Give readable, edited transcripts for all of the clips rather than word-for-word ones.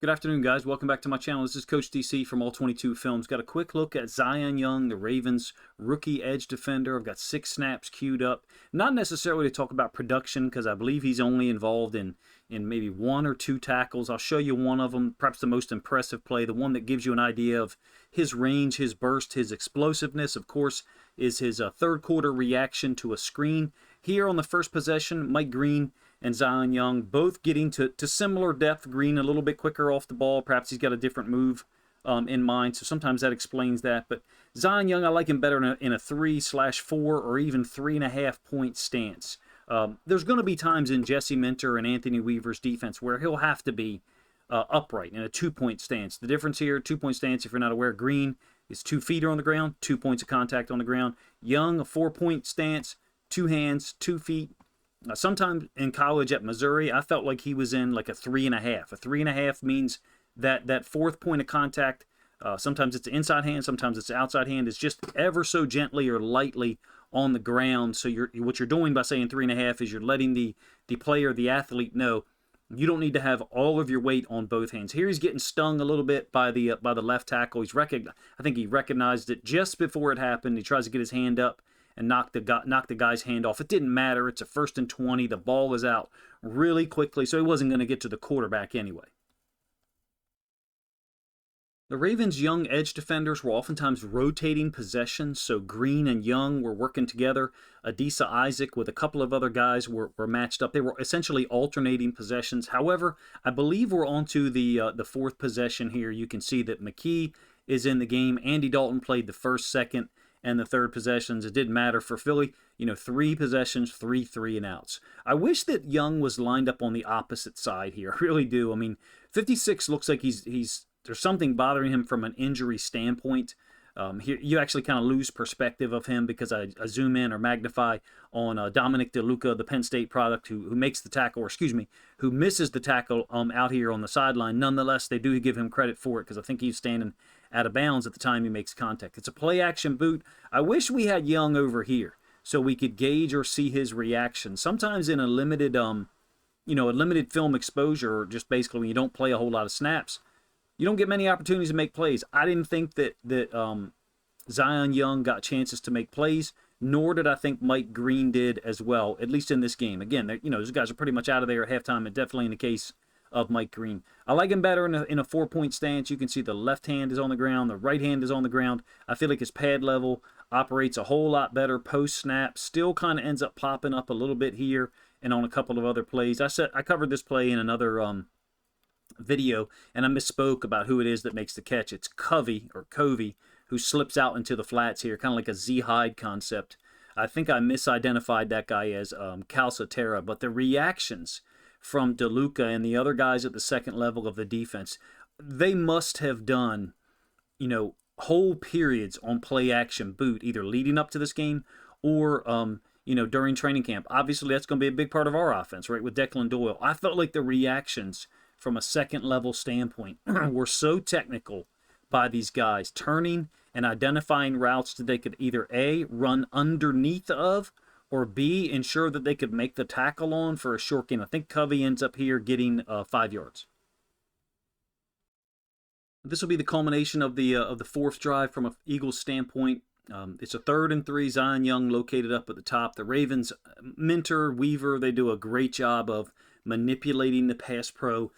Good afternoon, guys. Welcome back to my channel. This is Coach DC from All 22 Films. Got a quick look at Zion Young, the Ravens rookie edge defender. I've got 6 snaps queued up. Not necessarily to talk about production, because I believe he's only involved in maybe 1 or 2 tackles. I'll show you one of them, perhaps the most impressive play, the one that gives you an idea of his range, his burst, his explosiveness. Of course, is his third quarter reaction to a screen. Here on the first possession, Mike Green and Zion Young both getting to similar depth. Green a little bit quicker off the ball. Perhaps he's got a different move in mind, so sometimes that explains that. But Zion Young, I like him better in a 3/4 or even 3.5 point stance. There's going to be times in Jesse Minter and Anthony Weaver's defense where he'll have to be upright in a 2-point stance. The difference here, 2-point stance, if you're not aware, Green is 2 feet on the ground, 2 points of contact on the ground. Young, a 4-point stance, 2 hands, 2 feet. Sometimes in college at Missouri, I felt like he was in like a 3.5. A 3.5 means that 4th point of contact, sometimes it's the inside hand, sometimes it's the outside hand, is just ever so gently or lightly on the ground. So what you're doing by saying 3.5 is you're letting the player, the athlete, know you don't need to have all of your weight on both hands. Here he's getting stung a little bit by the left tackle. I think he recognized it just before it happened. He tries to get his hand up and knock the guy's hand off. It didn't matter. It's a 1st and 20. The ball is out really quickly, so he wasn't going to get to the quarterback anyway. The Ravens' young edge defenders were oftentimes rotating possessions, so Green and Young were working together. Adisa Isaac with a couple of other guys were matched up. They were essentially alternating possessions. However, I believe we're onto the 4th possession here. You can see that McKee is in the game. Andy Dalton played the 1st, 2nd, and the 3rd possessions. It didn't matter for Philly. 3 possessions, 3 3-and-outs. I wish that Young was lined up on the opposite side here. I really do. I mean, 56 looks like there's something bothering him from an injury standpoint. Here you actually kind of lose perspective of him because I zoom in or magnify on Dominic DeLuca, the Penn State product, who makes the tackle, or excuse me, who misses the tackle out here on the sideline. Nonetheless, they do give him credit for it because I think he's standing out of bounds at the time he makes contact. It's a play-action boot. I wish we had Young over here so we could gauge or see his reaction. Sometimes in a limited, a limited film exposure, or just basically when you don't play a whole lot of snaps, you don't get many opportunities to make plays. I didn't think that Zion Young got chances to make plays, nor did I think Mike Green did as well, at least in this game. Again, those guys are pretty much out of there at halftime, and definitely in the case of Mike Green. I like him better in a 4-point stance. You can see the left hand is on the ground, the right hand is on the ground. I feel like his pad level operates a whole lot better post-snap. Still kind of ends up popping up a little bit here and on a couple of other plays. I covered this play in another video, and I misspoke about who it is that makes the catch. It's Covey, who slips out into the flats here, kind of like a Z Hyde concept. I think I misidentified that guy as Calcaterra, but the reactions from DeLuca and the other guys at the 2nd level of the defense, they must have done, whole periods on play-action boot, either leading up to this game or, during training camp. Obviously, that's going to be a big part of our offense, right, with Declan Doyle. I felt like the reactions from a 2nd level standpoint were so technical by these guys, turning and identifying routes that they could either A, run underneath of, or B, ensure that they could make the tackle on for a short gain. I think Covey ends up here getting 5 yards. This will be the culmination of the 4th drive from an Eagles standpoint. It's a 3rd and 3. Zion Young located up at the top. The Ravens, Minter, Weaver, they do a great job of manipulating the pass pro,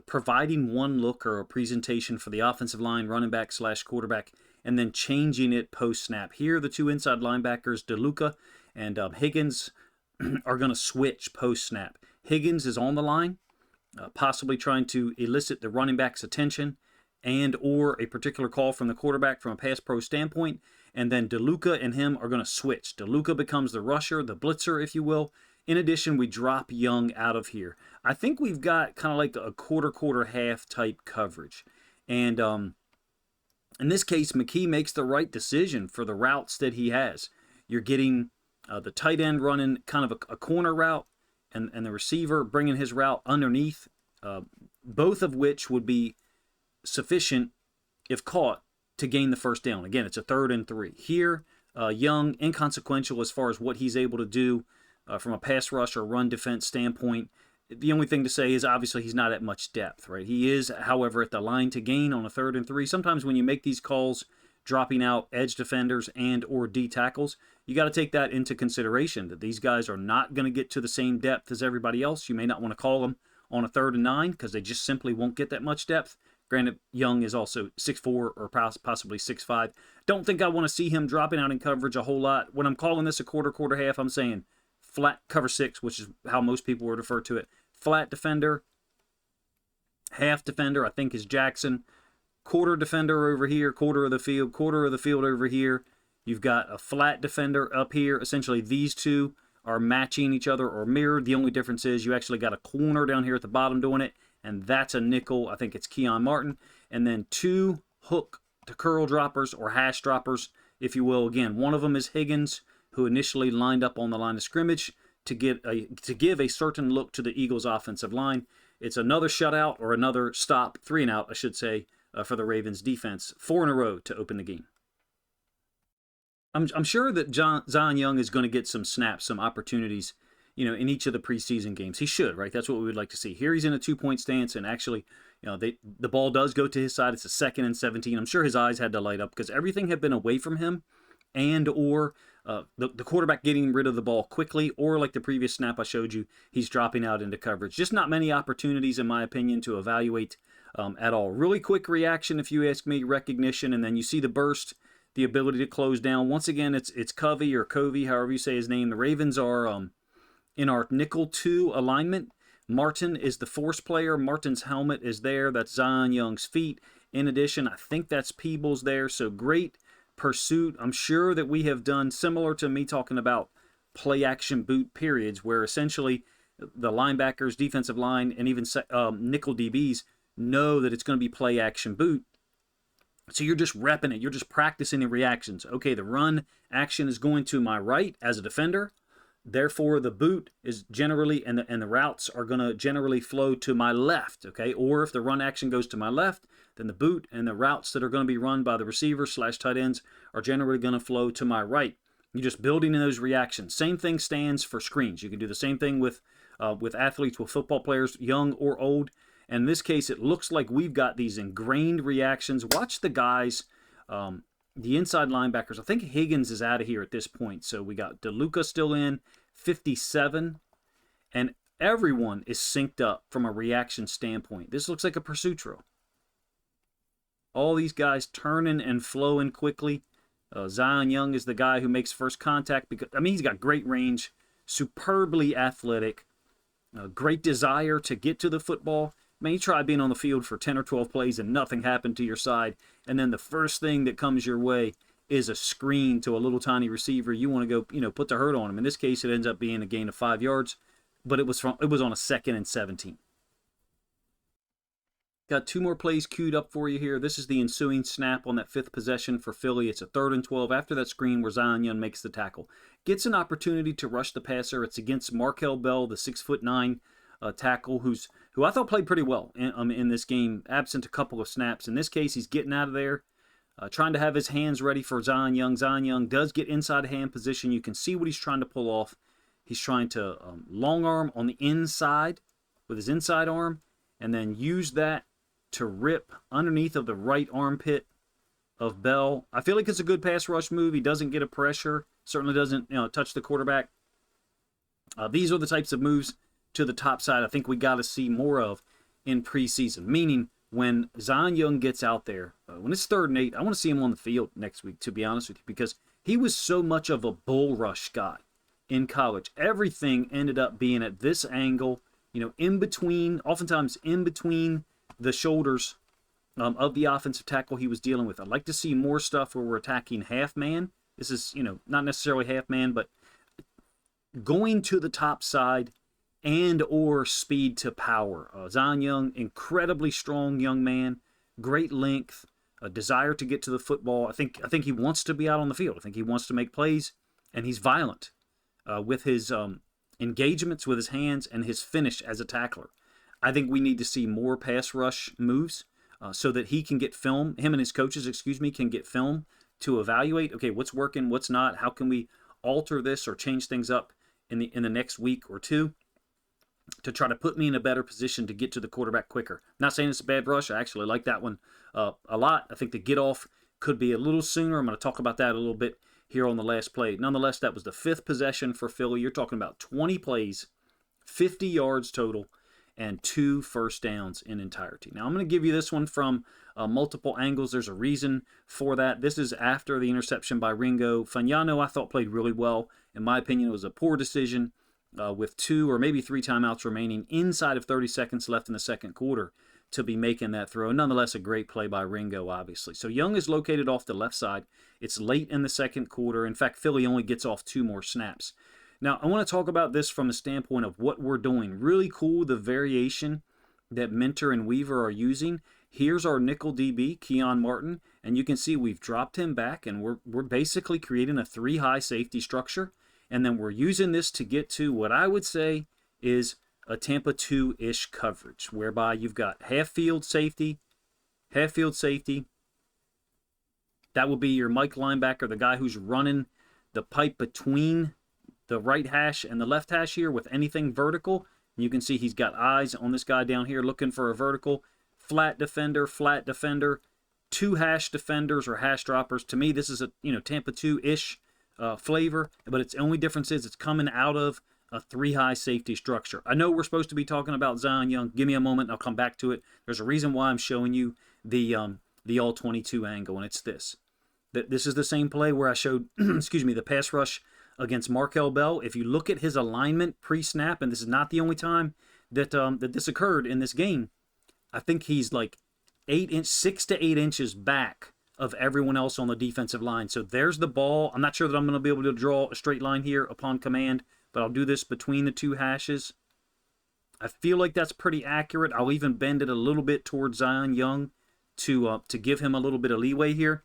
providing one look or a presentation for the offensive line, running back / quarterback, and then changing it post-snap. Here, the 2 inside linebackers, DeLuca and Higgins, are going to switch post-snap. Higgins is on the line, possibly trying to elicit the running back's attention and or a particular call from the quarterback from a pass pro standpoint, and then DeLuca and him are going to switch. DeLuca becomes the rusher, the blitzer, if you will. In addition, we drop Young out of here. I think we've got kind of like a quarter-half type coverage. And in this case, McKee makes the right decision for the routes that he has. You're getting the tight end running kind of a corner route, and the receiver bringing his route underneath, both of which would be sufficient, if caught, to gain the 1st down. Again, it's a 3rd and 3. Here, Young, inconsequential as far as what he's able to do from a pass rush or run defense standpoint. The only thing to say is obviously he's not at much depth, right? He is, however, at the line to gain on a 3rd and 3. Sometimes when you make these calls, dropping out edge defenders and or D tackles, you got to take that into consideration, that these guys are not going to get to the same depth as everybody else. You may not want to call them on a 3rd and 9 because they just simply won't get that much depth. Granted, Young is also 6'4" or possibly 6'5". Don't think I want to see him dropping out in coverage a whole lot. When I'm calling this a quarter half, I'm saying flat cover 6, which is how most people would refer to it. Flat defender, half defender, I think is Jackson. Quarter defender over here, quarter of the field over here. You've got a flat defender up here. Essentially, these two are matching each other or mirrored. The only difference is you actually got a corner down here at the bottom doing it, and that's a nickel. I think it's Keon Martin. And then 2 hook to curl droppers or hash droppers, if you will. Again, one of them is Higgins, who initially lined up on the line of scrimmage to give a certain look to the Eagles' offensive line. It's another shutout or another stop, 3 and out, I should say, for the Ravens defense. 4 in a row to open the game. I'm sure that Zion Young is going to get some snaps, some opportunities, in each of the preseason games. He should, right? That's what we would like to see. Here he's in a 2-point stance, and actually, the ball does go to his side. It's a 2nd and 17. I'm sure his eyes had to light up because everything had been away from him, and or the quarterback getting rid of the ball quickly, or like the previous snap I showed you, he's dropping out into coverage. Just not many opportunities, in my opinion, to evaluate at all. Really quick reaction, if you ask me, recognition, and then you see the burst, the ability to close down. Once again, it's Covey or Covey, however you say his name. The Ravens are in our nickel 2 alignment. Martin is the force player. Martin's helmet is there. That's Zion Young's feet. In addition, I think that's Peebles there. So great pursuit. I'm sure that we have done similar to me talking about play action boot periods, where essentially the linebackers, defensive line, and even nickel DBs know that it's going to be play action boot. So you're just repping it. You're just practicing the reactions. Okay, the run action is going to my right as a defender. Therefore, the boot is generally, and the routes are going to generally flow to my left, okay? Or if the run action goes to my left, then the boot and the routes that are going to be run by the receiver/tight ends are generally going to flow to my right. You're just building in those reactions. Same thing stands for screens. You can do the same thing with athletes, with football players, young or old. And in this case, it looks like we've got these ingrained reactions. Watch the guys, the inside linebackers. I think Higgins is out of here at this point. So we got DeLuca still in, 57. And everyone is synced up from a reaction standpoint. This looks like a pursuit drill. All these guys turning and flowing quickly. Zion Young is the guy who makes first contact. Because he's got great range, superbly athletic, great desire to get to the football. You try being on the field for 10 or 12 plays and nothing happened to your side, and then the first thing that comes your way is a screen to a little tiny receiver. You want to go, put the hurt on him. In this case, it ends up being a gain of 5 yards, but it was on a 2nd and 17. Got 2 more plays queued up for you here. This is the ensuing snap on that 5th possession for Philly. It's a 3rd and 12 after that screen where Zion Young makes the tackle. Gets an opportunity to rush the passer. It's against Markel Bell, the 6'9" tackle, who I thought played pretty well in this game, absent a couple of snaps. In this case, he's getting out of there, trying to have his hands ready for Zion Young. Zion Young does get inside hand position. You can see what he's trying to pull off. He's trying to long arm on the inside with his inside arm, and then use that to rip underneath of the right armpit of Bell. I feel like it's a good pass rush move. He doesn't get a pressure, certainly doesn't touch the quarterback. These are the types of moves to the top side I think we got to see more of in preseason. Meaning, when Zion Young gets out there, when it's 3rd and 8, I want to see him on the field next week, to be honest with you, because he was so much of a bull rush guy in college. Everything ended up being at this angle, in between, oftentimes in between the shoulders of the offensive tackle he was dealing with. I'd like to see more stuff where we're attacking half man. This is, not necessarily half man, but going to the top side and or speed to power. Zion Young, incredibly strong young man, great length, a desire to get to the football. I think he wants to be out on the field. I think he wants to make plays, and he's violent with his engagements with his hands and his finish as a tackler. I think we need to see more pass rush moves so that he can get film. Him and his coaches, can get film to evaluate, okay, what's working, what's not, how can we alter this or change things up in the next week or two. to try to put me in a better position to get to the quarterback quicker. Not saying it's a bad rush. I actually like that one a lot. I think the get off could be a little sooner. I'm going to talk about that a little bit here on the last play. Nonetheless, that was the 5th possession for Philly. You're talking about 20 plays, 50 yards total, and 2 first downs in entirety. Now, I'm going to give you this one from multiple angles. There's a reason for that. This is after the interception by Ringo. Fagnano, I thought, played really well. In my opinion, it was a poor decision with 2 or maybe 3 timeouts remaining inside of 30 seconds left in the second quarter to be making that throw. Nonetheless, a great play by Ringo, obviously. So Young is located off the left side. It's late in the second quarter. In fact, Philly only gets off 2 more snaps. Now, I want to talk about this from the standpoint of what we're doing. Really cool, the variation that Minter and Weaver are using. Here's our nickel DB, Keon Martin, and you can see we've dropped him back, and we're basically creating a 3-high safety structure, and then we're using this to get to what I would say is a Tampa 2-ish coverage, whereby you've got half-field safety. That will be your Mike linebacker, the guy who's running the pipe between the right hash and the left hash here with anything vertical. You can see he's got eyes on this guy down here looking for a vertical. Flat defender, 2 hash defenders or hash droppers. To me, this is a Tampa 2-ish flavor, but its only difference is it's coming out of a 3-high safety structure. I know we're supposed to be talking about Zion Young. Give me a moment, and I'll come back to it. There's a reason why I'm showing you the all-22 angle, and it's this. This is the same play where I showed, excuse me, the pass rush against Markel Bell. If you look at his alignment pre-snap, and this is not the only time that that this occurred in this game, I think he's like 6 to 8 inches back of everyone else on the defensive line. So there's the ball. I'm not sure that I'm going to be able to draw a straight line here upon command, but I'll do this between the 2 hashes. I feel like that's pretty accurate. I'll even bend it a little bit towards Zion Young to give him a little bit of leeway here.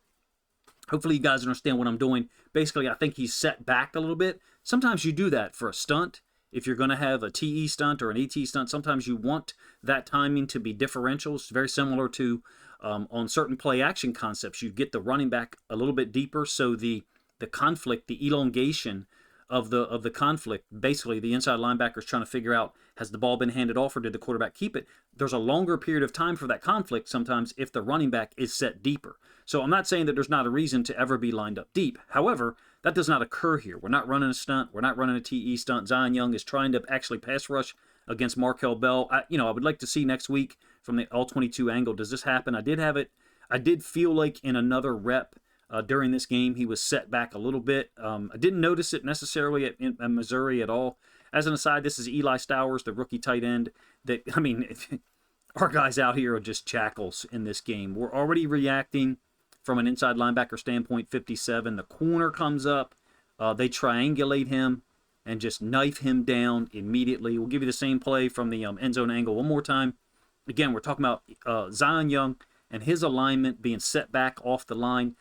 Hopefully you guys understand what I'm doing. Basically, I think he's set back a little bit. Sometimes you do that for a stunt. If you're going to have a TE stunt or an AT stunt, sometimes you want that timing to be differential. It's very similar to on certain play action concepts. You get the running back a little bit deeper, so the conflict, the elongation of the conflict, basically the inside linebacker is trying to figure out, has the ball been handed off or did the quarterback keep it? There's a longer period of time for that conflict sometimes if the running back is set deeper. So I'm not saying that there's not a reason to ever be lined up deep. However, that does not occur here. We're not running a stunt. We're not running a TE stunt. Zion Young is trying to actually pass rush against Markel Bell. I would like to see next week from the all-22 angle, does this happen? I did feel like in another rep during this game he was set back a little bit. I didn't notice it necessarily at Missouri at all. As an aside, this is Eli Stowers, the rookie tight end. Our guys out here are just jackals in this game. We're already reacting from an inside linebacker standpoint, 57. The corner comes up. They triangulate him and just knife him down immediately. We'll give you the same play from the end zone angle one more time. Again, we're talking about Zion Young and his alignment being set back off the line.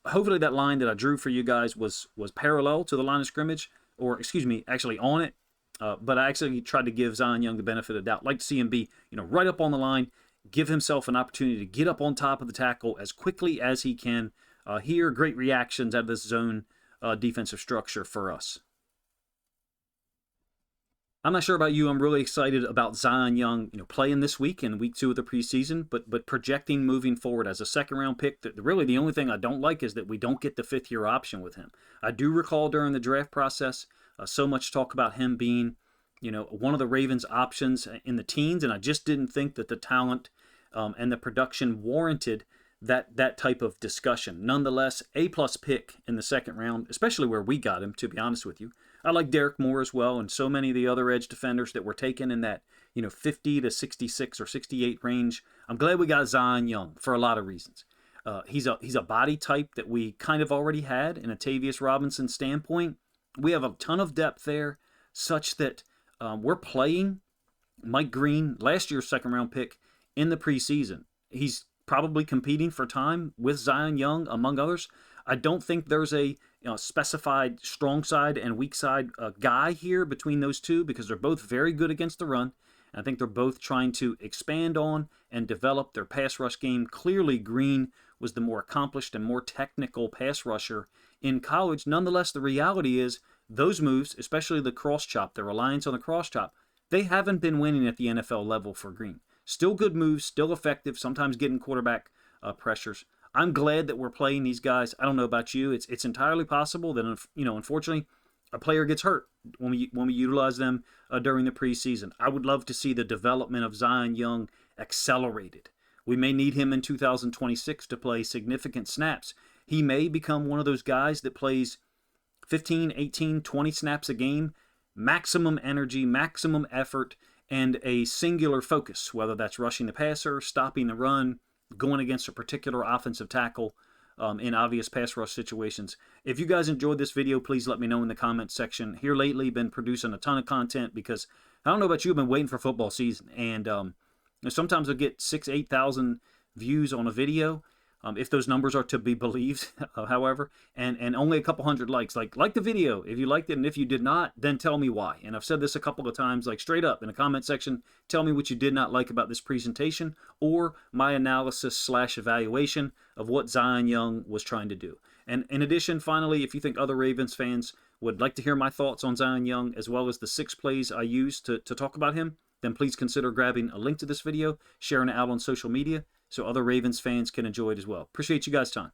Hopefully that line that I drew for you guys was parallel to the line of scrimmage, or excuse me, actually on it. But I actually tried to give Zion Young the benefit of the doubt. Like to see him be, right up on the line, give himself an opportunity to get up on top of the tackle as quickly as he can. Here, great reactions out of this zone defensive structure for us. I'm not sure about you. I'm really excited about Zion Young, playing this week in week 2 of the preseason, but projecting moving forward as a second-round pick. Really, the only thing I don't like is that we don't get the 5th-year option with him. I do recall during the draft process so much talk about him being, one of the Ravens' options in the teens, and I just didn't think that the talent and the production warranted that type of discussion. Nonetheless, A-plus pick in the second round, especially where we got him, to be honest with you. I like Derek Moore as well, and so many of the other edge defenders that were taken in that 50 to 66 or 68 range. I'm glad we got Zion Young for a lot of reasons. He's a body type that we kind of already had in a Tavius Robinson standpoint. We have a ton of depth there, such that we're playing Mike Green, last year's second-round pick, in the preseason. He's probably competing for time with Zion Young, among others. I don't think there's a specified strong side and weak side guy here between those two, because they're both very good against the run. And I think they're both trying to expand on and develop their pass rush game. Clearly, Green was the more accomplished and more technical pass rusher in college. Nonetheless, the reality is those moves, especially the cross chop, the reliance on the cross chop, they haven't been winning at the NFL level for Green. Still good moves, still effective, sometimes getting quarterback pressures. I'm glad that we're playing these guys. I don't know about you. It's entirely possible that, unfortunately, a player gets hurt when we utilize them during the preseason. I would love to see the development of Zion Young accelerated. We may need him in 2026 to play significant snaps. He may become one of those guys that plays 15, 18, 20 snaps a game, maximum energy, maximum effort, and a singular focus, whether that's rushing the passer, stopping the run, going against a particular offensive tackle in obvious pass rush situations. If you guys enjoyed this video, please let me know in the comments section. Here lately, been producing a ton of content because I don't know about you, I've been waiting for football season, and sometimes I'll get 6,000, 8,000 views on a video, if those numbers are to be believed, however, and only a couple hundred likes. Like the video if you liked it, and if you did not, then tell me why. And I've said this a couple of times, like straight up in the comment section, tell me what you did not like about this presentation or my analysis / evaluation of what Zion Young was trying to do. And in addition, finally, if you think other Ravens fans would like to hear my thoughts on Zion Young, as well as the 6 plays I used to talk about him, then please consider grabbing a link to this video, sharing it out on social media, so other Ravens fans can enjoy it as well. Appreciate you guys' time.